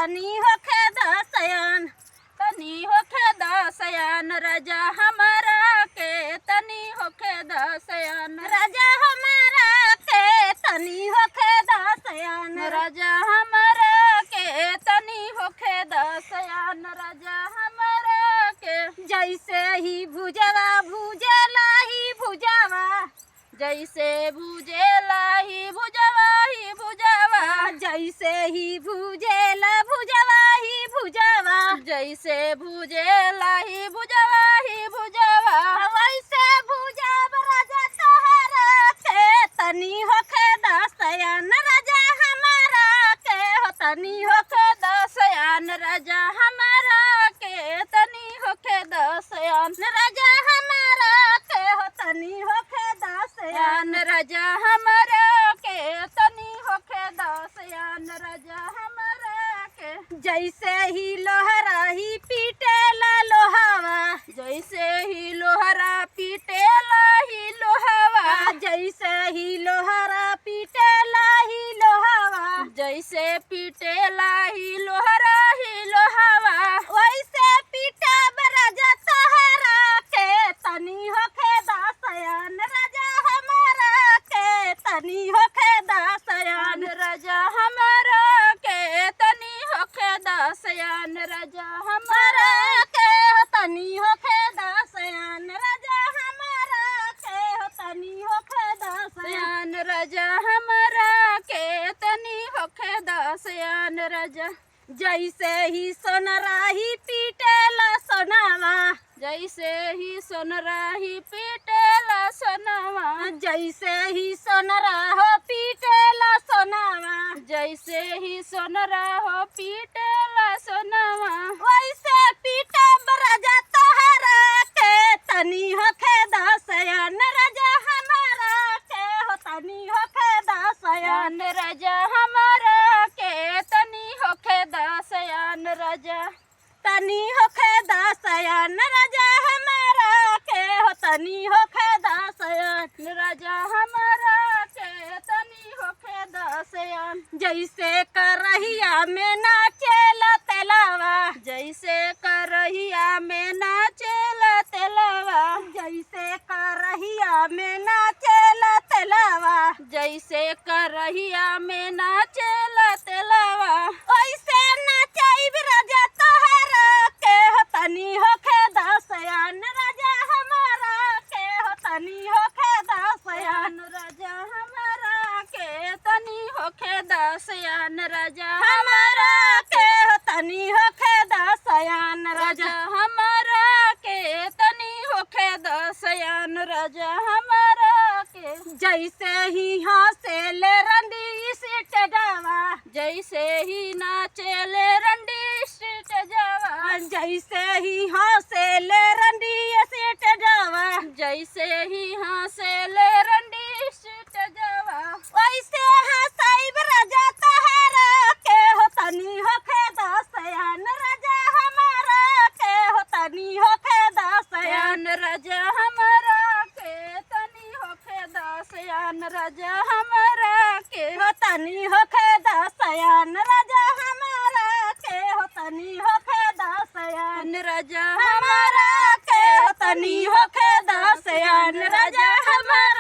तनी होखे दसयान, तनी होखे दसयान राजा हमारा के तनी होखे दसयान, राजा हमारा के तनी होखे दसयान, राजा हमारा के तनी होखे दसयान, राजा हमारा के। जैसे ही भुजवा भुजला ही भुजवा, जैसे भुजेला ही भुजवा ही भुजवा, जैसे ही भुजेला भुजवा ही भुजवा, जैसे भुजेला ही भुजवा ही भुजवा, वैसे भुजब राजा तोहरा के तनी होखे दसयान, राजा हमारा के हो तनी होखे दसयान, राजा हमारा के तनी होखे दसयान, राजा हमारा के हो तनी होखे दसयान, राजा हमारा के तनी होखे दसयान, राजा हमारा के। जैसे ही लोहरा ही पीटेला लोहावा, जैसे ही लोहरा पीटेला ही लोहावा, जैसे ही लोहरा पीटेला ही लोहावा, जैसे पीटेला ही लोहरा ही लोहावा, वैसे पीटब राजा तोहरा के तनी होखे दसयान, राजा हमारा के तनी होखे दसयान, राजा हमारा के तनी होखे दसयान, राजा हमारा के तनी होखे दसयान, राजा हमारा के तनी होखे दसयान, राजा हमारा के तनी होखे दसयान, राजा। जैसे ही सोनरा ही पीटेला सोनावा, जैसे ही सोनरा ही पीटेला सोनावा, जैसे ही सोनरा हो पीटेला सोनावा, जैसे ही सोनरा हो पीटेला सोनावा, वैसे पीटब राजा तोहरा के तनी होखे दसयान, राजा हमारा के हो तनी होखे दसयान, राजा हमारा के तनी होखे दसयान, राजा तनी होखे दसयान, राजा हमारा के हो तनी होखे दसयान, राजा हमारा के तनी होखे दसयान। जैसे करहिया में नाचेला तेलावा, जैसे करहिया में नाचेला तेलावा, जैसे करहिया में नाचेला तेलावा, जैसे करहिया में नाचेला तेलावा, वैसे नाचैब राजा तोहरा के हो तनी होखे दसयान, राजा हमारा के हो तनी होखे दसयान, राजा हमारा के तनी होखे दसयान, राजा हमारा के हो तनी होखे दसयान, राजा हमारा के तनी होखे दसयान, राजा हमारा के। जैसे ही हंसेले रंडी सीट जावा, जैसे ही नाचेले रंडी सीट जावा, जैसे ही हंसेले रंडी सीट जावा, जैसे ही हंसेले रंडी सीट जावा, वैसे हंसाइब राजा तोहरा के हो तनी होखे दसयान, राजा हमारा के हो तनी होखे दसयान, राजा हमारा के तनी होखे दसयान, राजा हमारा के हो तनी होखे दसयान, राजा हमारा के हो तनी होखे दसयान, राजा हमारा के हो तनी होखे दसयान, राजा हमारा